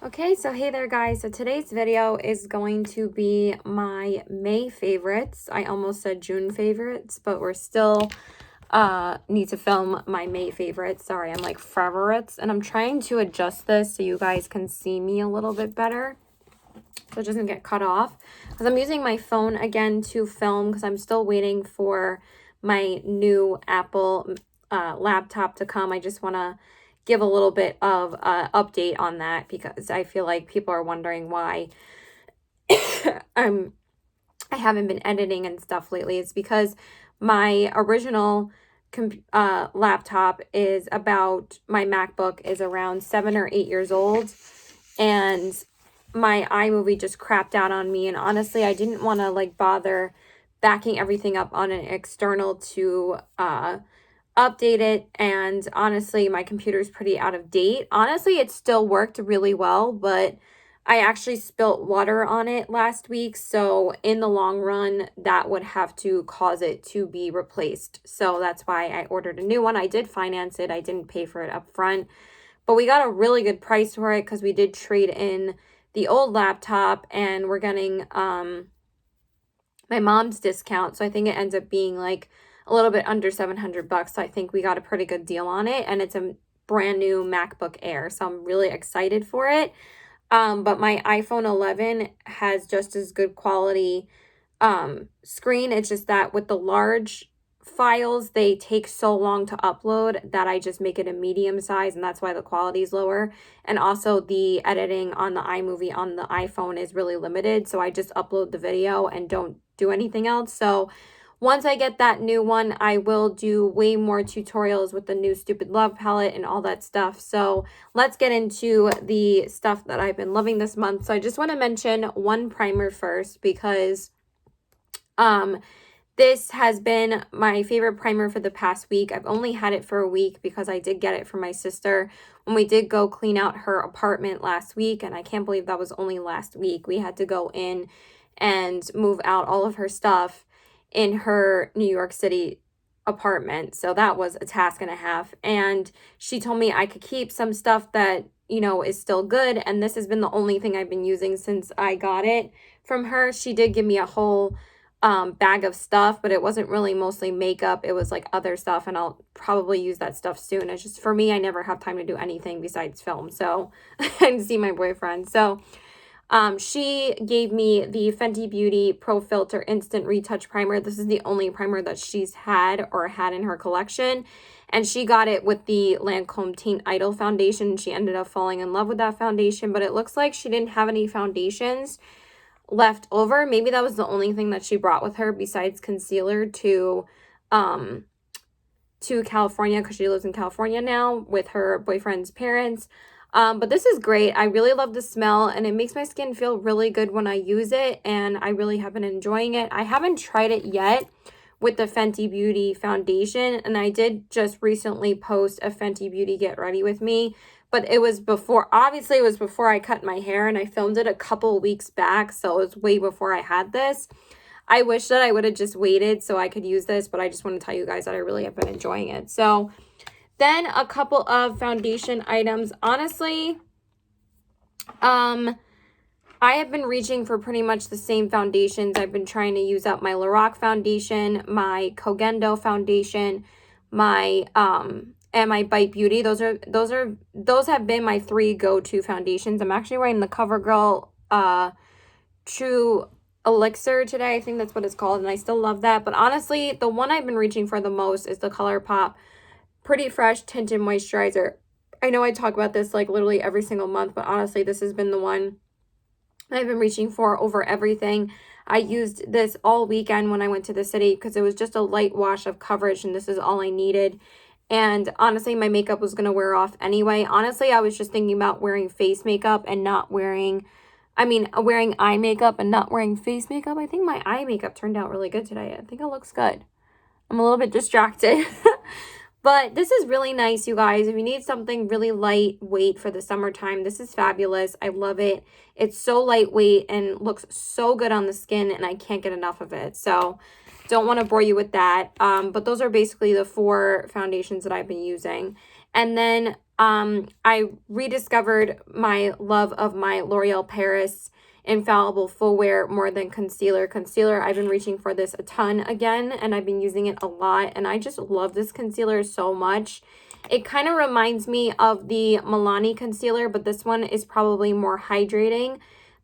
Okay, so hey there guys. So today's video is going to be my May favorites. I almost said June favorites, but we're still need to film my May favorites. Sorry, I'm like favorites, and I'm trying to adjust this so you guys can see me a little bit better so it doesn't get cut off, because I'm using my phone again to film because I'm still waiting for my new Apple laptop to come. I just want to give a little bit of update on that because I feel like people are wondering why I haven't been editing and stuff lately. It's because my original laptop is about, my MacBook is around 7 or 8 years old, and my iMovie just crapped out on me, and honestly I didn't want to like bother backing everything up on an external to update it. And honestly, my computer is pretty out of date. Honestly, it still worked really well, but I actually spilt water on it last week, so in the long run that would have to cause it to be replaced. So that's why I ordered a new one. I did finance it. I didn't pay for it up front, but we got a really good price for it because we did trade in the old laptop, and we're getting my mom's discount, so I think it ends up being like a little bit under $700. So I think we got a pretty good deal on it, and it's a brand new MacBook Air, so I'm really excited for it. But my iPhone 11 has just as good quality screen. It's just that with the large files, they take so long to upload that I just make it a medium size, and that's why the quality is lower. And also the editing on the iMovie on the iPhone is really limited, so I just upload the video and don't do anything else. So once I get that new one, I will do way more tutorials with the new Stupid Love palette and all that stuff. So let's get into the stuff that I've been loving this month. So I just want to mention one primer first, because this has been my favorite primer for the past week. I've only had it for a week because I did get it for my sister when we did go clean out her apartment last week, and I can't believe that was only last week. We had to go in and move out all of her stuff in her New York City apartment. So that was a task and a half. And she told me I could keep some stuff that, you know, is still good. And this has been the only thing I've been using since I got it from her. She did give me a whole bag of stuff, but it wasn't really mostly makeup. It was like other stuff, and I'll probably use that stuff soon. It's just, for me, I never have time to do anything besides film, so and see my boyfriend. So she gave me the Fenty Beauty Pro Filter Instant Retouch Primer. This is the only primer that she's had in her collection. And she got it with the Lancome Teint Idol foundation. She ended up falling in love with that foundation, but it looks like she didn't have any foundations left over. Maybe that was the only thing that she brought with her besides concealer to California, because she lives in California now with her boyfriend's parents. But this is great. I really love the smell, and it makes my skin feel really good when I use it, and I really have been enjoying it. I haven't tried it yet with the Fenty Beauty foundation, and I did just recently post a Fenty Beauty Get Ready With Me, but it was before, obviously it was before I cut my hair, and I filmed it a couple weeks back, so it was way before I had this. I wish that I would have just waited so I could use this, but I just want to tell you guys that I really have been enjoying it. So then a couple of foundation items. Honestly, I have been reaching for pretty much the same foundations. I've been trying to use up my Lorac foundation, my Kogendo foundation, my and my Bite Beauty. Those have been my 3 go-to foundations. I'm actually wearing the CoverGirl True Elixir today. I think that's what it's called, and I still love that. But honestly, the one I've been reaching for the most is the ColourPop Pretty Fresh Tinted Moisturizer. I know I talk about this like literally every single month, but honestly, this has been the one I've been reaching for over everything. I used this all weekend when I went to the city because it was just a light wash of coverage, and this is all I needed. And honestly, my makeup was going to wear off anyway. Honestly, I was just thinking about wearing face makeup and not wearing, wearing eye makeup and not wearing face makeup. I think my eye makeup turned out really good today. I think it looks good. I'm a little bit distracted. But this is really nice, you guys. If you need something really lightweight for the summertime, this is fabulous. I love it. It's so lightweight and looks so good on the skin, and I can't get enough of it. So don't want to bore you with that. But those are basically the 4 foundations that I've been using. And then I rediscovered my love of my L'Oreal Paris Infallible Full Wear More Than Concealer. I've been reaching for this a ton again, and I've been using it a lot, and I just love this concealer so much. It kind of reminds me of the Milani concealer, but this one is probably more hydrating.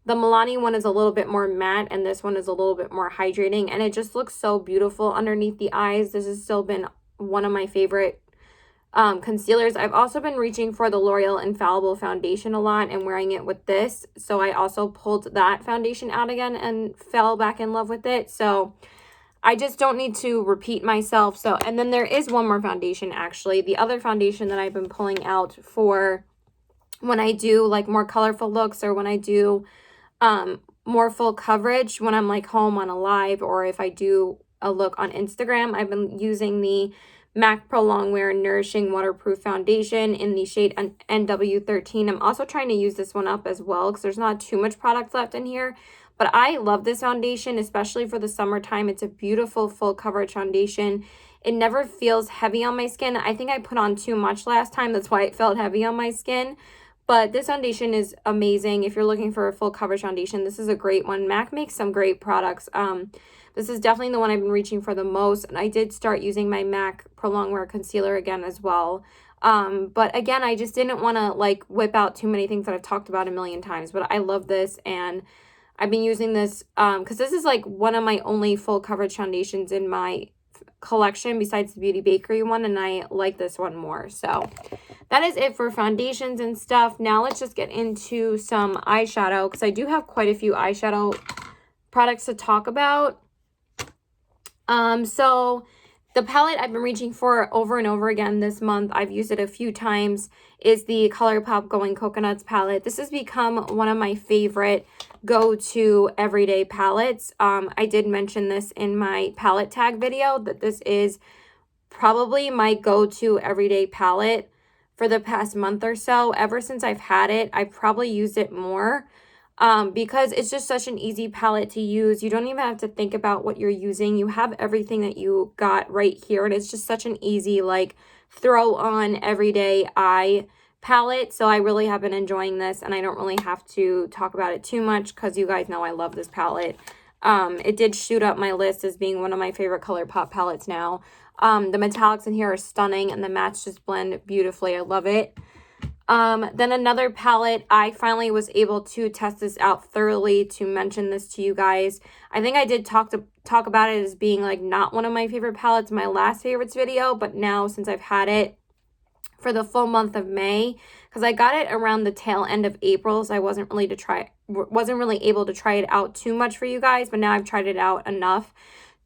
The Milani one is a little bit more matte, and this one is a little bit more hydrating, and it just looks so beautiful underneath the eyes. This has still been one of my favorite concealers. I've also been reaching for the L'Oreal Infallible foundation a lot and wearing it with this. So I also pulled that foundation out again and fell back in love with it. So I just don't need to repeat myself. So, and then there is one more foundation actually. The other foundation that I've been pulling out for when I do like more colorful looks, or when I do more full coverage when I'm like home on a live, or if I do a look on Instagram, I've been using the MAC Pro Longwear Nourishing Waterproof Foundation in the shade NW13. I'm also trying to use this one up as well because there's not too much product left in here. But I love this foundation, especially for the summertime. It's a beautiful full coverage foundation. It never feels heavy on my skin. I think I put on too much last time. That's why it felt heavy on my skin. But this foundation is amazing. If you're looking for a full coverage foundation, this is a great one. MAC makes some great products. This is definitely the one I've been reaching for the most. And I did start using my MAC Pro Longwear Concealer again as well. But again, I just didn't want to like whip out too many things that I've talked about a million times. But I love this, and I've been using this because this is like one of my only full coverage foundations in my collection besides the Beauty Bakery one, and I like this one more. So that is it for foundations and stuff. Now let's just get into some eyeshadow, because I do have quite a few eyeshadow products to talk about. So the palette I've been reaching for over and over again this month, I've used it a few times, is the ColourPop Going Coconuts palette. This has become one of my favorite go-to everyday palettes. I did mention this in my palette tag video, that this is probably my go-to everyday palette for the past month or so. Ever since I've had it, I've probably used it more. Because it's just such an easy palette to use. You don't even have to think about what you're using. You have everything that you got right here, and it's just such an easy like throw on everyday eye palette. So I really have been enjoying this, and I don't really have to talk about it too much because you guys know I love this palette. It did shoot up my list as being one of my favorite ColourPop palettes now. The metallics in here are stunning, and the mattes just blend beautifully. I love it. Then another palette, I finally was able to test this out thoroughly to mention this to you guys. I think I did talk about it as being like not one of my favorite palettes in my last favorites video, but now since I've had it for the full month of May, because I got it around the tail end of April, so I wasn't really able to try it out too much for you guys, but now I've tried it out enough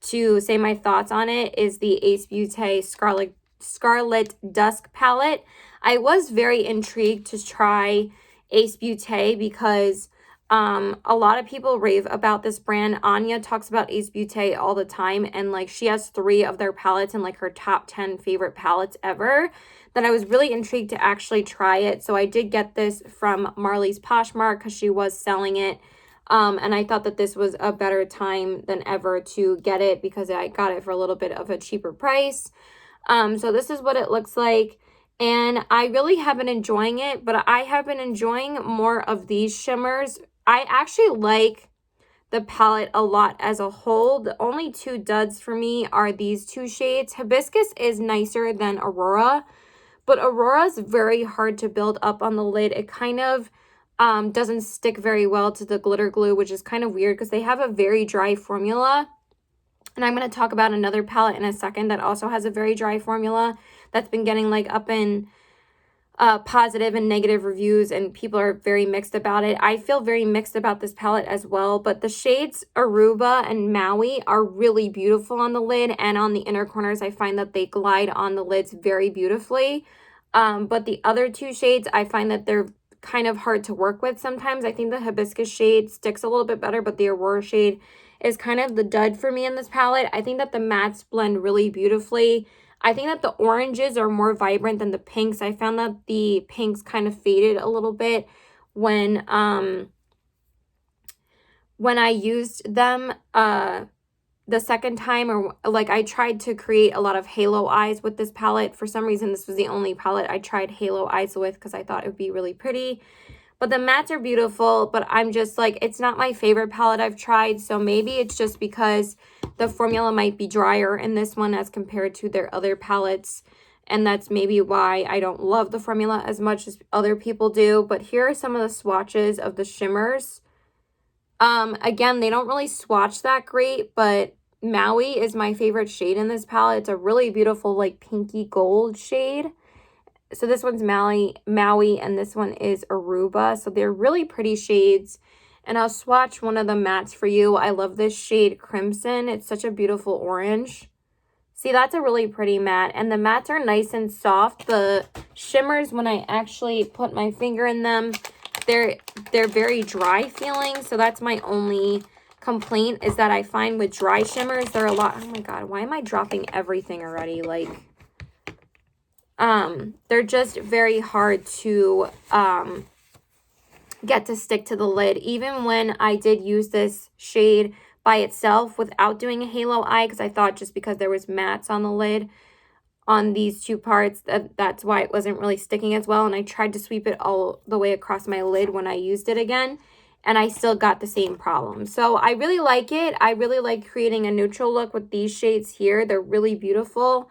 to say my thoughts on it, is the Ace Beauté Scarlet Dusk palette. I was very intrigued to try Ace Beauté because a lot of people rave about this brand. Anya talks about Ace Beauté all the time, and like she has 3 of their palettes in like her top 10 favorite palettes ever. Then I was really intrigued to actually try it. So I did get this from Marley's Poshmark because she was selling it. And I thought that this was a better time than ever to get it because I got it for a little bit of a cheaper price. So this is what it looks like. And I really have been enjoying it, but I have been enjoying more of these shimmers. I actually like the palette a lot as a whole. The only 2 duds for me are these 2 shades. Hibiscus is nicer than Aurora, but Aurora is very hard to build up on the lid. It kind of doesn't stick very well to the glitter glue, which is kind of weird because they have a very dry formula. And I'm going to talk about another palette in a second that also has a very dry formula that's been getting like up in positive and negative reviews, and people are very mixed about it. I feel very mixed about this palette as well, but the shades Aruba and Maui are really beautiful on the lid, and on the inner corners I find that they glide on the lids very beautifully. But the other 2 shades, I find that they're kind of hard to work with sometimes. I think the Hibiscus shade sticks a little bit better, but the Aurora shade is kind of the dud for me in this palette. I think that the mattes blend really beautifully. I think that the oranges are more vibrant than the pinks. I found that the pinks kind of faded a little bit when I used them the second time, or like I tried to create a lot of halo eyes with this palette. For some reason, this was the only palette I tried halo eyes with because I thought it would be really pretty. But the mattes are beautiful, but I'm just like, it's not my favorite palette I've tried. So maybe it's just because the formula might be drier in this one as compared to their other palettes. And that's maybe why I don't love the formula as much as other people do. But here are some of the swatches of the shimmers. Again, they don't really swatch that great, but Maui is my favorite shade in this palette. It's a really beautiful, like, pinky gold shade. So this one's Maui, and this one is Aruba. So they're really pretty shades. And I'll swatch one of the mattes for you. I love this shade Crimson. It's such a beautiful orange. See, that's a really pretty matte. And the mattes are nice and soft. The shimmers, when I actually put my finger in them, they're very dry feeling. So that's my only complaint, is that I find with dry shimmers, they're a lot... Oh my God, why am I dropping everything already? Like, they're just very hard to get to stick to the lid. Even when I did use this shade by itself without doing a halo eye, because I thought just because there was mattes on the lid on these two parts, that's why it wasn't really sticking as well. And I tried to sweep it all the way across my lid when I used it again, and I still got the same problem. So I really like it. I really like creating a neutral look with these shades here. They're really beautiful,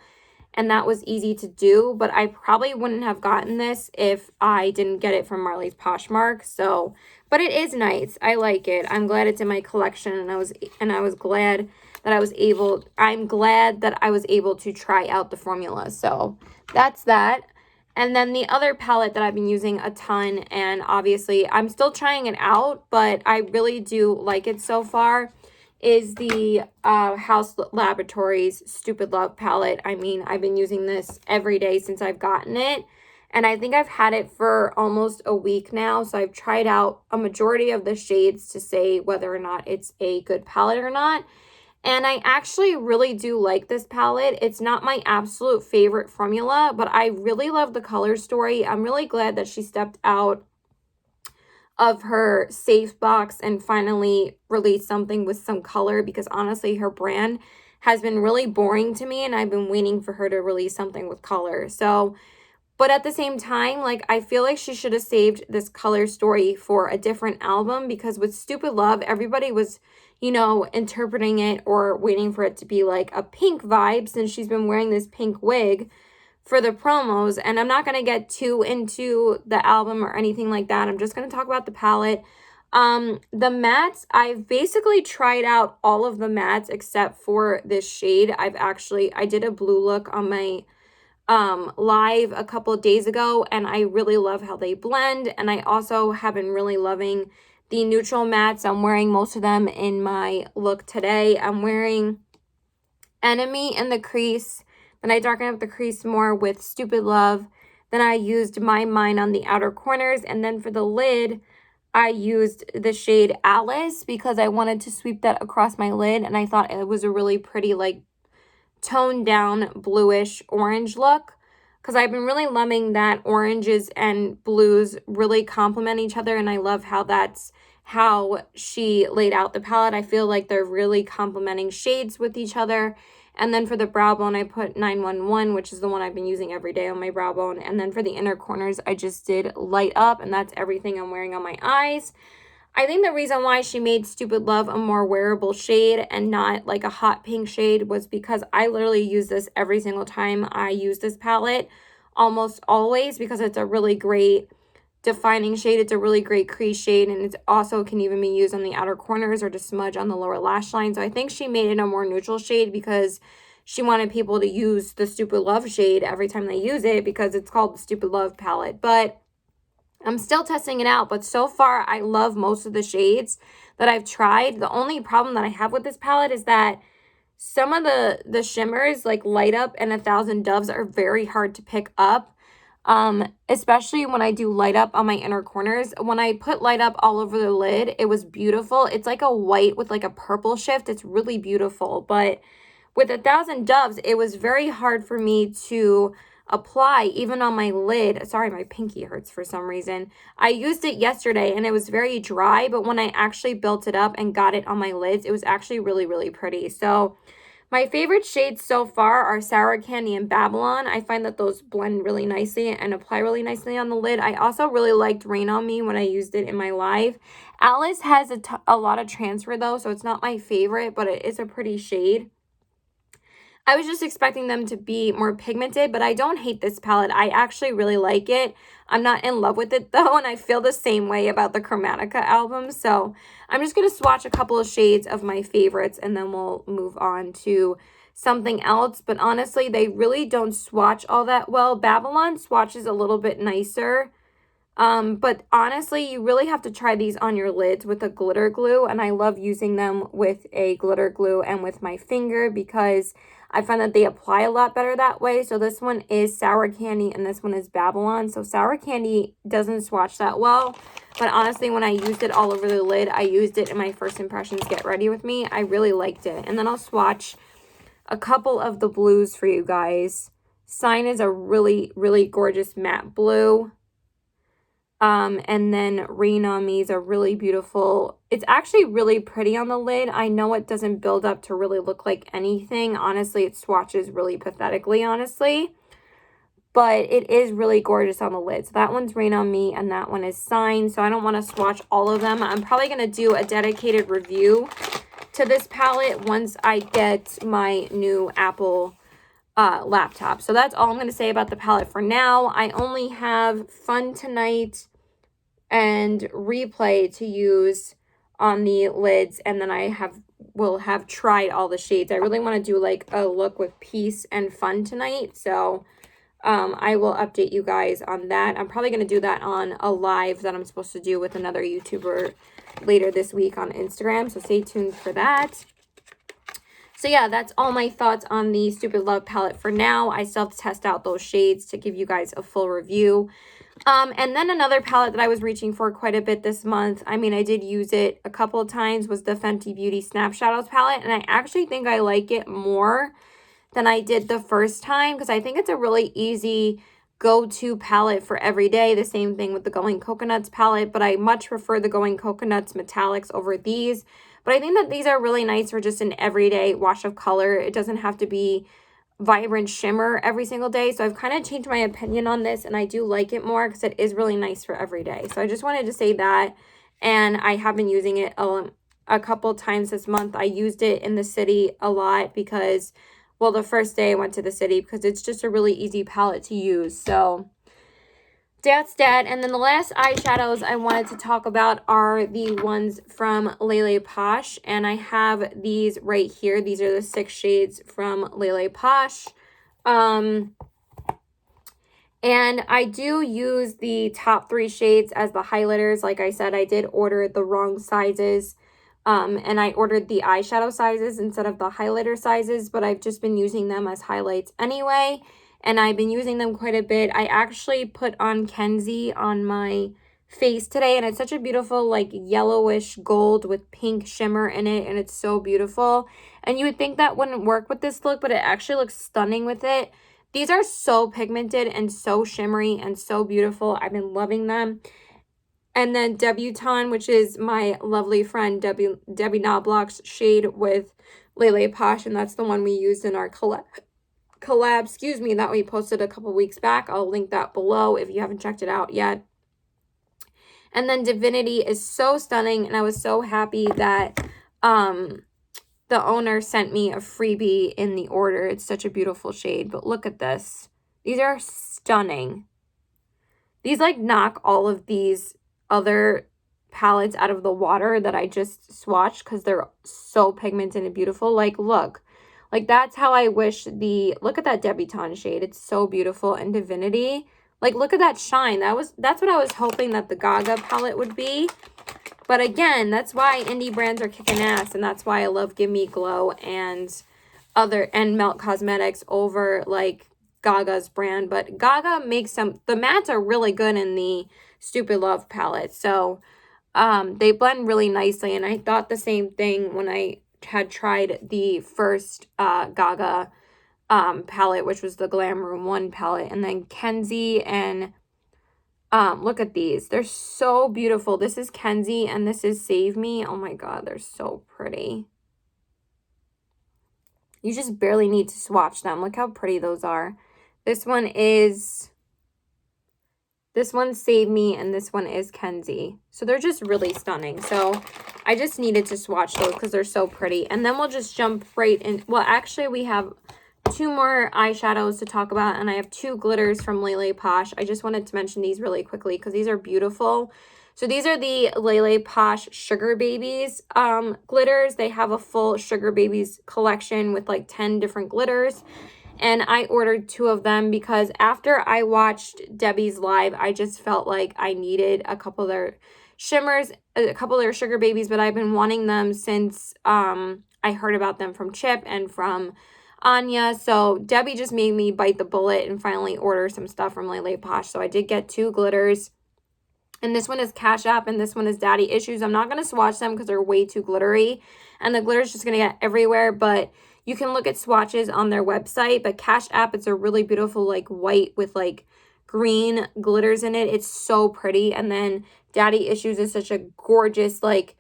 and that was easy to do, but I probably wouldn't have gotten this if I didn't get it from Marley's Poshmark. So, but it is nice. I like it. I'm glad it's in my collection, and I was glad that I'm glad that I was able to try out the formula. So that's that. And then the other palette that I've been using a ton, and obviously I'm still trying it out, but I really do like it so far, is the Haus Laboratories Stupid Love palette. I mean, I've been using this every day since I've gotten it, and I think I've had it for almost a week now. So I've tried out a majority of the shades to say whether or not it's a good palette or not. And I actually really do like this palette. It's not my absolute favorite formula, but I really love the color story. I'm really glad that she stepped out of her safe box and finally released something with some color, because honestly, her brand has been really boring to me, and I've been waiting for her to release something with color. So, but at the same time, like, I feel like she should have saved this color story for a different album, because with Stupid Love, everybody was, you know, interpreting it or waiting for it to be like a pink vibe, since she's been wearing this pink wig for the promos. And I'm not going to get too into the album or anything like that. I'm just going to talk about the palette. The mattes, I've basically tried out all of the mattes except for this shade. I did a blue look on my live a couple of days ago, and I really love how they blend. And I also have been really loving the neutral mattes. I'm wearing most of them in my look today. I'm wearing Enemy in the crease. Then I darkened up the crease more with Stupid Love. Then I used My Mind on the outer corners. And then for the lid, I used the shade Alice, because I wanted to sweep that across my lid. And I thought it was a really pretty, like, toned down bluish orange look, because I've been really loving that oranges and blues really complement each other. And I love how that's how she laid out the palette. I feel like they're really complementing shades with each other. And then for the brow bone, I put 911, which is the one I've been using every day on my brow bone. And then for the inner corners, I just did Light Up, and that's everything I'm wearing on my eyes. I think the reason why she made Stupid Love a more wearable shade and not like a hot pink shade was because I literally use this every single time I use this palette, almost always, because it's a really great defining shade. It's a really great crease shade, and it also can even be used on the outer corners or to smudge on the lower lash line. So I think she made it a more neutral shade because she wanted people to use the Stupid Love shade every time they use it, because it's called the Stupid Love palette. But I'm still testing it out, but so far I love most of the shades that I've tried. The only problem that I have with this palette is that some of the shimmers, like Light Up and 1,000 Doves, are very hard to pick up. Especially when I do Light Up on my inner corners. When I put Light Up all over the lid, it was beautiful. It's like a white with like a purple shift. It's really beautiful. But with 1,000 Doves, it was very hard for me to apply even on my lid. Sorry, my pinky hurts for some reason. I used it yesterday and it was very dry, but when I actually built it up and got it on my lids, it was actually really, really pretty. So my favorite shades so far are Sour Candy and Babylon. I find that those blend really nicely and apply really nicely on the lid. I also really liked Rain on Me when I used it in my live. Alice has a lot of transfer though, so it's not my favorite, but it is a pretty shade. I was just expecting them to be more pigmented, but I don't hate this palette. I actually really like it. I'm not in love with it though, and I feel the same way about the Chromatica album. So I'm just going to swatch a couple of shades of my favorites, and then we'll move on to something else. But honestly, they really don't swatch all that well. Babylon swatches a little bit nicer. But honestly, you really have to try these on your lids with a glitter glue, and I love using them with a glitter glue and with my finger because I find that they apply a lot better that way. So this one is Sour Candy and this one is Babylon. So Sour Candy doesn't swatch that well, but honestly, when I used it all over the lid, I used it in my first impressions Get Ready With Me. I really liked it. And then I'll swatch a couple of the blues for you guys. Sign is a really, really gorgeous matte blue. And then Rain on Me is a really beautiful, it's actually really pretty on the lid. I know it doesn't build up to really look like anything. Honestly, it swatches really pathetically, honestly. But it is really gorgeous on the lid. So that one's Rain on Me and that one is Sign. So I don't want to swatch all of them. I'm probably going to do a dedicated review to this palette once I get my new Apple laptop. So that's all I'm going to say about the palette for now. I only have Fun Tonight and Replay to use on the lids, and then I will have tried all the shades. I really want to do like a look with Peace and Fun Tonight, so I will update you guys on that. I'm probably going to do that on a live that I'm supposed to do with another YouTuber later this week on Instagram, so stay tuned for that. So yeah, that's all my thoughts on the Stupid Love palette for now. I still have to test out those shades to give you guys a full review. And then another palette that I was reaching for quite a bit this month, I mean, I did use it a couple of times, was the Fenty Beauty Snap Shadows palette. And I actually think I like it more than I did the first time because I think it's a really easy go-to palette for every day. The same thing with the Going Coconuts palette, but I much prefer the Going Coconuts metallics over these. But I think that these are really nice for just an everyday wash of color. It doesn't have to be vibrant shimmer every single day. So I've kind of changed my opinion on this, and I do like it more because it is really nice for every day. So I just wanted to say that, and I have been using it a couple times this month. I used it in the city a lot because, well, the first day I went to the city because it's just a really easy palette to use. So that's that. And then the last eyeshadows I wanted to talk about are the ones from Lele Posh. And I have these right here. These are the 6 shades from Lele Posh. And I do use the top 3 shades as the highlighters. Like I said, I did order the wrong sizes. And I ordered the eyeshadow sizes instead of the highlighter sizes. But I've just been using them as highlights anyway. And I've been using them quite a bit. I actually put on Kenzie on my face today, and it's such a beautiful like yellowish gold with pink shimmer in it, and it's so beautiful. And you would think that wouldn't work with this look, but it actually looks stunning with it. These are so pigmented and so shimmery and so beautiful. I've been loving them. And then Debutante, which is my lovely friend Debbie Knobloch's shade with Lele Posh, and that's the one we used in our collab, that we posted a couple weeks back. I'll link that below if you haven't checked it out yet. And then Divinity is so stunning, and I was so happy that the owner sent me a freebie in the order. It's such a beautiful shade, but look at this. These are stunning. These like knock all of these other palettes out of the water that I just swatched because they're so pigmented and beautiful. Like, look. Like, that's how I wish look at that Debutante shade. It's so beautiful. And Divinity, like, look at that shine. That's what I was hoping that the Gaga palette would be. But again, that's why indie brands are kicking ass. And that's why I love Gimme Glow and Melt Cosmetics over, like, Gaga's brand. But Gaga makes the mattes are really good in the Stupid Love palette. So, they blend really nicely. And I thought the same thing when I had tried the first Gaga palette, which was the Glam Room 1 palette. And then Kenzie and look at these. They're so beautiful. This is Kenzie and this is Save Me. Oh my god, they're so pretty. You just barely need to swatch them. Look how pretty those are. This one's Save Me and this one is Kenzie. So they're just really stunning. So I just needed to swatch those because they're so pretty. And then we'll just jump right in. Well, actually we have 2 more eyeshadows to talk about, and I have 2 glitters from Lele Posh. I just wanted to mention these really quickly because these are beautiful. So these are the Lele Posh Sugar Babies glitters. They have a full Sugar Babies collection with like 10 different glitters. And I ordered 2 of them because after I watched Debbie's live, I just felt like I needed a couple of their shimmers, a couple of their Sugar Babies, but I've been wanting them since I heard about them from Chip and from Anya. So Debbie just made me bite the bullet and finally order some stuff from Lele Posh. So I did get 2 glitters. And this one is Cash App and this one is Daddy Issues. I'm not going to swatch them because they're way too glittery. And the glitter's just going to get everywhere. But you can look at swatches on their website. But Cash App, it's a really beautiful like white with like green glitters in it. It's so pretty. And then Daddy Issues is such a gorgeous like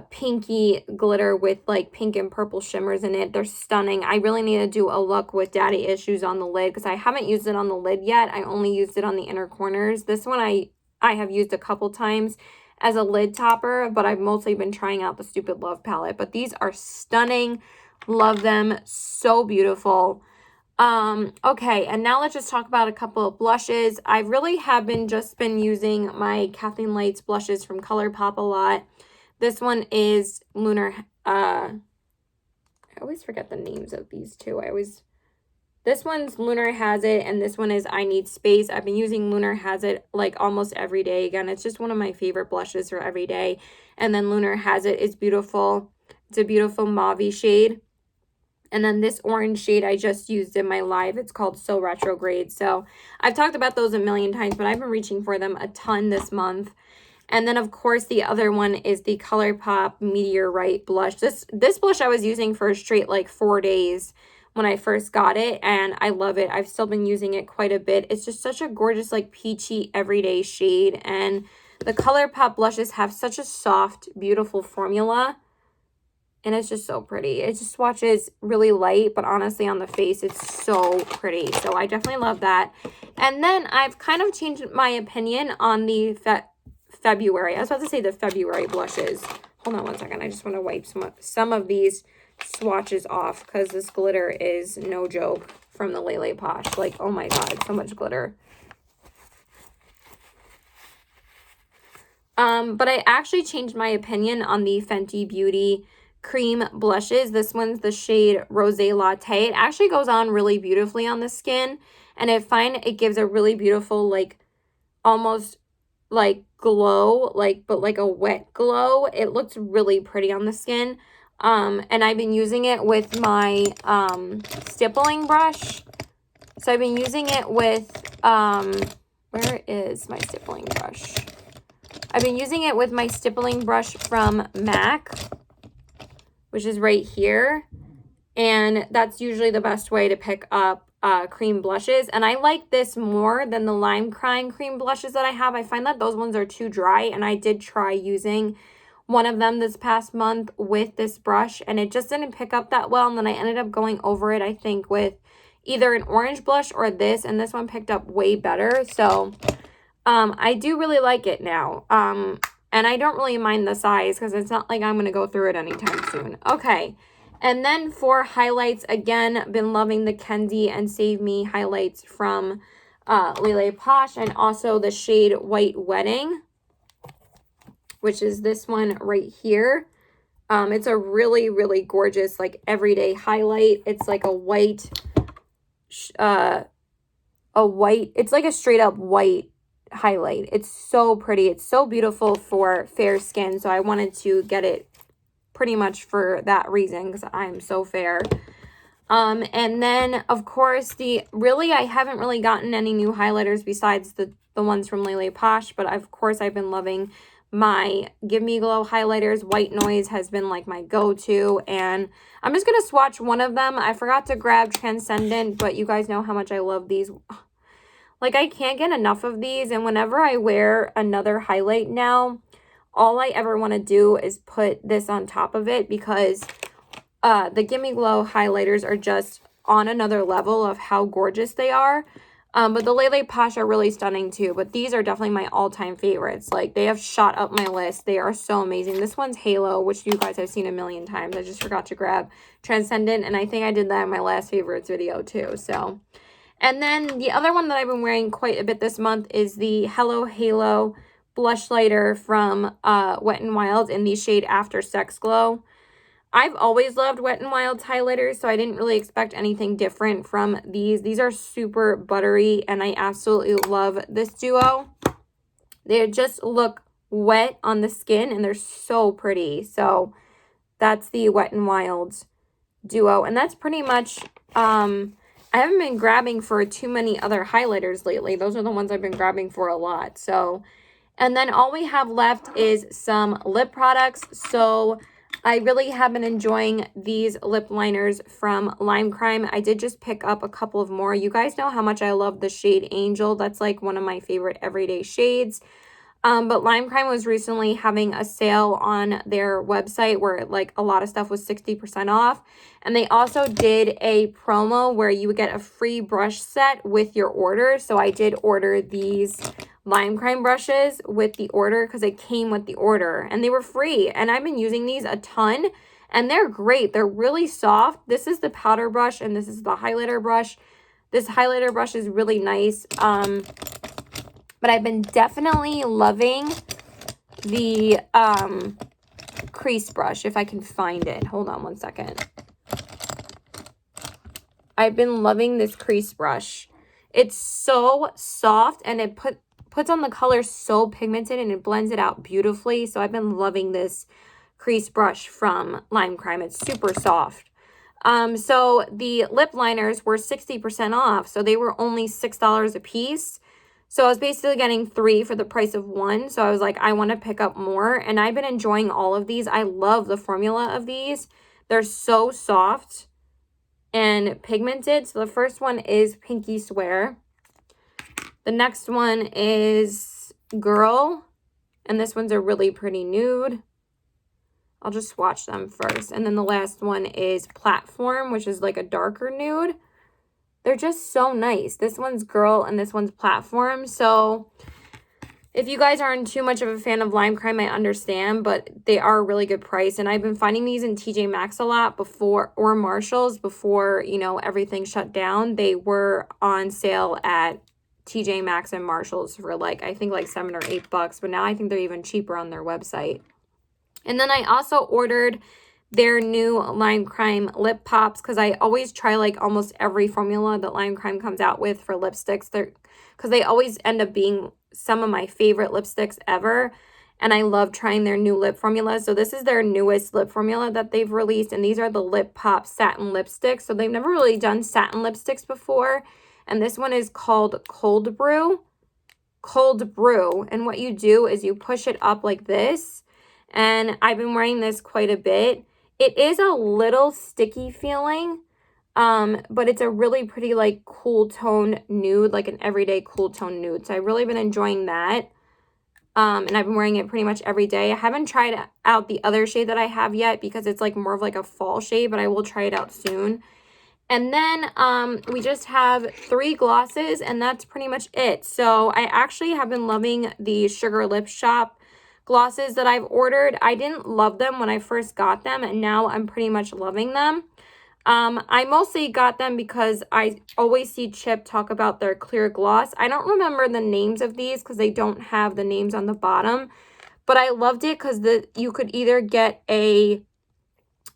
pinky glitter with like pink and purple shimmers in it. They're stunning. I really need to do a look with Daddy Issues on the lid because I haven't used it on the lid yet. I only used it on the inner corners. This one I have used a couple times as a lid topper, but I've mostly been trying out the Stupid Love palette. But these are stunning. Love them. So beautiful. Okay, and now let's just talk about a couple of blushes. I really have just been using my Kathleen Lights blushes from ColourPop a lot. This one is Lunar, I always forget the names of these two. This one's Lunar Has It, and this one is I Need Space. I've been using Lunar Has It like almost every day. Again, it's just one of my favorite blushes for every day. And then Lunar Has It is beautiful. It's a beautiful mauve shade. And then this orange shade I just used in my live. It's called So Retrograde. So I've talked about those a million times, but I've been reaching for them a ton this month. And then, of course, the other one is the ColourPop Meteorite blush. This blush I was using for a straight, like, 4 days when I first got it, and I love it. I've still been using it quite a bit. It's just such a gorgeous, like, peachy, everyday shade, and the ColourPop blushes have such a soft, beautiful formula, and it's just so pretty. It just swatches really light, but honestly, on the face, it's so pretty. So I definitely love that. And then I've kind of changed my opinion on the February. I was about to say the February blushes. Hold on one second. I just want to wipe some of these swatches off because this glitter is no joke from the Lele Posh. Like, oh my god, so much glitter. But I actually changed my opinion on the Fenty Beauty cream blushes. This one's the shade Rosé Latte. It actually goes on really beautifully on the skin, and I find it gives a really beautiful, like, almost like glow, but like a wet glow. It looks really pretty on the skin. And I've been using it with my stippling brush. So I've been using it with where is my stippling brush? I've been using it with my stippling brush from MAC, which is right here. And that's usually the best way to pick up cream blushes. And I like this more than the Lime Crime cream blushes that I have. I find that those ones are too dry, and I did try using one of them this past month with this brush, and it just didn't pick up that well. And then I ended up going over it, I think, with either an orange blush or this, and this one picked up way better. So I do really like it now. And I don't really mind the size because it's not like I'm going to go through it anytime soon. Okay. And then for highlights, again, been loving the Kenzie and Save Me highlights from Lele Posh, and also the shade White Wedding, which is this one right here. It's a really, really gorgeous, like, everyday highlight. It's like a white, it's like a straight up white highlight. It's so pretty. It's so beautiful for fair skin. So I wanted to get it pretty much for that reason because I'm so fair. And then, of course, I haven't really gotten any new highlighters besides the ones from Lele Posh, but of course I've been loving my Give Me Glow highlighters. White Noise has been like my go-to, and I'm just going to swatch one of them. I forgot to grab Transcendent, but you guys know how much I love these. Like, I can't get enough of these, and whenever I wear another highlight now, all I ever want to do is put this on top of it, because the Give Me Glow highlighters are just on another level of how gorgeous they are. But the Lele Posh are really stunning too. But these are definitely my all-time favorites. Like, they have shot up my list. They are so amazing. This one's Halo, which you guys have seen a million times. I just forgot to grab Transcendent, and I think I did that in my last favorites video too. So, and then the other one that I've been wearing quite a bit this month is the Hello Halo blush lighter from Wet n Wild in the shade After Sex Glow. I've always loved Wet n Wild's highlighters, so I didn't really expect anything different from these. These are super buttery, and I absolutely love this duo. They just look wet on the skin, and they're so pretty. So that's the Wet n Wild duo, and that's pretty much, I haven't been grabbing for too many other highlighters lately. Those are the ones I've been grabbing for a lot. So, and then all we have left is some lip products. So I really have been enjoying these lip liners from Lime Crime. I did just pick up a couple of more. You guys know how much I love the shade Angel. That's like one of my favorite everyday shades. But Lime Crime was recently having a sale on their website where like a lot of stuff was 60% off. And they also did a promo where you would get a free brush set with your order. So I did order these Lime Crime brushes with the order because it came with the order and they were free. And I've been using these a ton and they're great. They're really soft. This is the powder brush and this is the highlighter brush. This highlighter brush is really nice. But I've been definitely loving the crease brush, if I can find it. Hold on one second. I've been loving this crease brush. It's so soft and it puts on the color so pigmented and it blends it out beautifully. So I've been loving this crease brush from Lime Crime. It's super soft. So the lip liners were 60% off. So they were only $6 a piece. So I was basically getting 3 for the price of 1. So I was like, I want to pick up more. And I've been enjoying all of these. I love the formula of these. They're so soft and pigmented. So the first one is Pinky Swear. The next one is Girl. And this one's a really pretty nude. I'll just swatch them first. And then the last one is Platform, which is like a darker nude. They're just so nice. This one's Girl and this one's Platform. So if you guys aren't too much of a fan of Lime Crime, I understand, but they are a really good price. And I've been finding these in TJ Maxx a lot before, or Marshalls before, you know, everything shut down. They were on sale at TJ Maxx and Marshalls for like, I think like $7 or $8, but now I think they're even cheaper on their website. And then I also ordered their new Lime Crime lip pops because I always try like almost every formula that Lime Crime comes out with for lipsticks. Because they always end up being some of my favorite lipsticks ever. And I love trying their new lip formulas. So this is their newest lip formula that they've released. And these are the Lip Pop Satin Lipsticks. So they've never really done satin lipsticks before. And this one is called Cold Brew. Cold Brew. And what you do is you push it up like this. And I've been wearing this quite a bit. It is a little sticky feeling, but it's a really pretty like cool tone nude, like an everyday cool tone nude. So I've really been enjoying that. And I've been wearing it pretty much every day. I haven't tried out the other shade that I have yet because it's like more of like a fall shade, but I will try it out soon. And then we just have 3 glosses and that's pretty much it. So I actually have been loving the Sugar Lip Shop glosses that I've ordered. I didn't love them when I first got them and now I'm pretty much loving them. I mostly got them because I always see Chip talk about their clear gloss. I don't remember the names of these because they don't have the names on the bottom, but I loved it because you could either get a,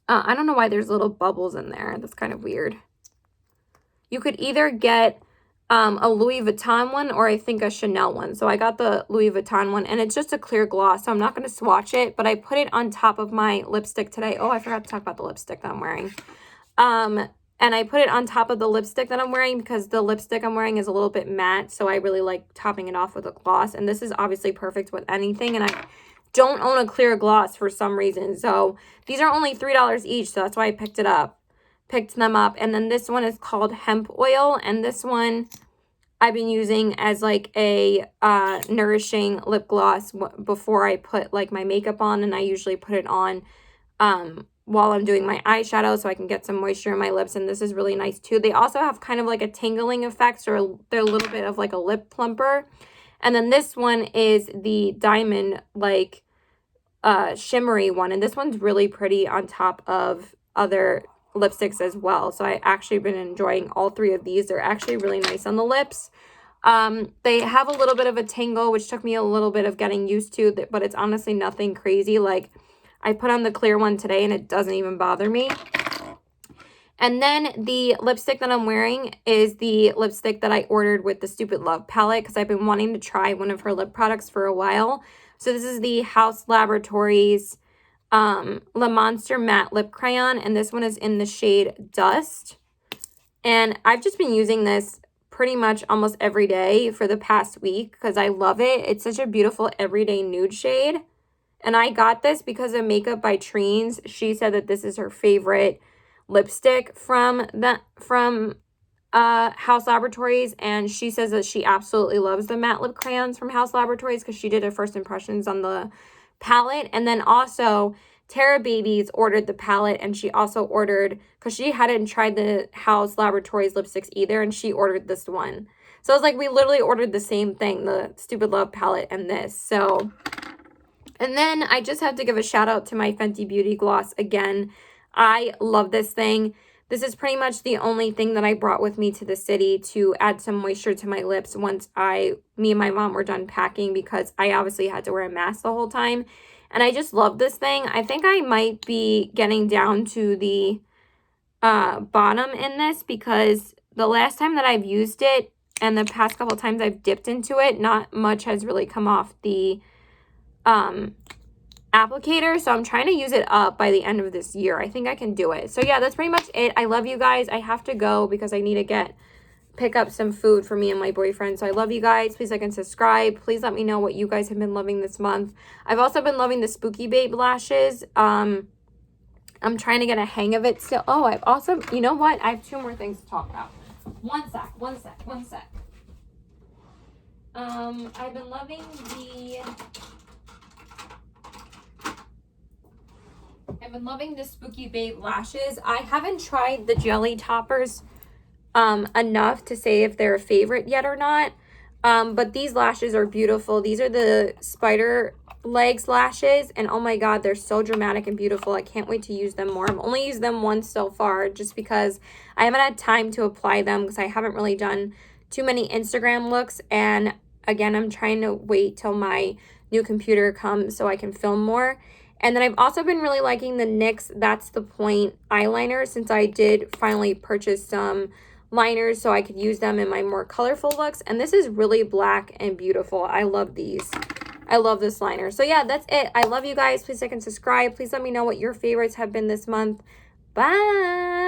I don't know why there's little bubbles in there. That's kind of weird. You could either get a Louis Vuitton one or I think a Chanel one. So I got the Louis Vuitton one and it's just a clear gloss. So I'm not going to swatch it, but I put it on top of my lipstick today. Oh, I forgot to talk about the lipstick that I'm wearing. And I put it on top of the lipstick that I'm wearing because the lipstick I'm wearing is a little bit matte. So I really like topping it off with a gloss. And this is obviously perfect with anything. And I don't own a clear gloss for some reason. So these are only $3 each, so that's why I picked them up. And then this one is called Hemp Oil, and this one I've been using as like a nourishing lip gloss before I put like my makeup on, and I usually put it on while I'm doing my eyeshadow so I can get some moisture in my lips, and this is really nice too. They also have kind of like a tingling effect, or they're a little bit of like a lip plumper. And then this one is the diamond like shimmery one, and this one's really pretty on top of other lipsticks as well. So I actually been enjoying all three of these. They're actually really nice on the lips. They have a little bit of a tingle, which took me a little bit of getting used to, but it's honestly nothing crazy. Like, I put on the clear one today and it doesn't even bother me. And then the lipstick that I'm wearing is the lipstick that I ordered with the Stupid Love palette, because I've been wanting to try one of her lip products for a while. So this is the Haus Laboratories Le Monster Matte Lip Crayon, and this one is in the shade Dust. And I've just been using this pretty much almost every day for the past week because I love it. It's such a beautiful everyday nude shade. And I got this because of Makeup by Treens. She said that this is her favorite lipstick from Haus Laboratories, and she says that she absolutely loves the matte lip crayons from Haus Laboratories because she did her first impressions on the palette. And then also Tara Babies ordered the palette, and she also ordered, because she hadn't tried the Haus Laboratories lipsticks either, and she ordered this one. So it's like we literally ordered the same thing, the Stupid Love palette and this. So, and then I just have to give a shout out to my Fenty Beauty gloss again. I love this thing. This is pretty much the only thing that I brought with me to the city to add some moisture to my lips once me and my mom were done packing, because I obviously had to wear a mask the whole time. And I just love this thing. I think I might be getting down to the bottom in this, because the last time that I've used it and the past couple times I've dipped into it, not much has really come off the applicator. So I'm trying to use it up by the end of this year. I think I can do it. So yeah, that's pretty much it. I love you guys. I have to go because I need to pick up some food for me and my boyfriend. So I love you guys. Please like and subscribe. Please let me know what you guys have been loving this month. I've also been loving the Spooky Babe lashes. I'm trying to get a hang of it still. Oh, I've also, you know what? I have two more things to talk about. One sec. I've been loving the Spooky Babe lashes. I haven't tried the jelly toppers enough to say if they're a favorite yet or not. But these lashes are beautiful. These are the spider legs lashes, and oh my god, they're so dramatic and beautiful. I can't wait to use them more. I've only used them once so far just because I haven't had time to apply them, because I haven't really done too many Instagram looks, and again, I'm trying to wait till my new computer comes so I can film more. And then I've also been really liking the NYX That's the Point eyeliner, since I did finally purchase some liners so I could use them in my more colorful looks. And this is really black and beautiful. I love these. I love this liner. So yeah, that's it. I love you guys. Please like and subscribe. Please let me know what your favorites have been this month. Bye.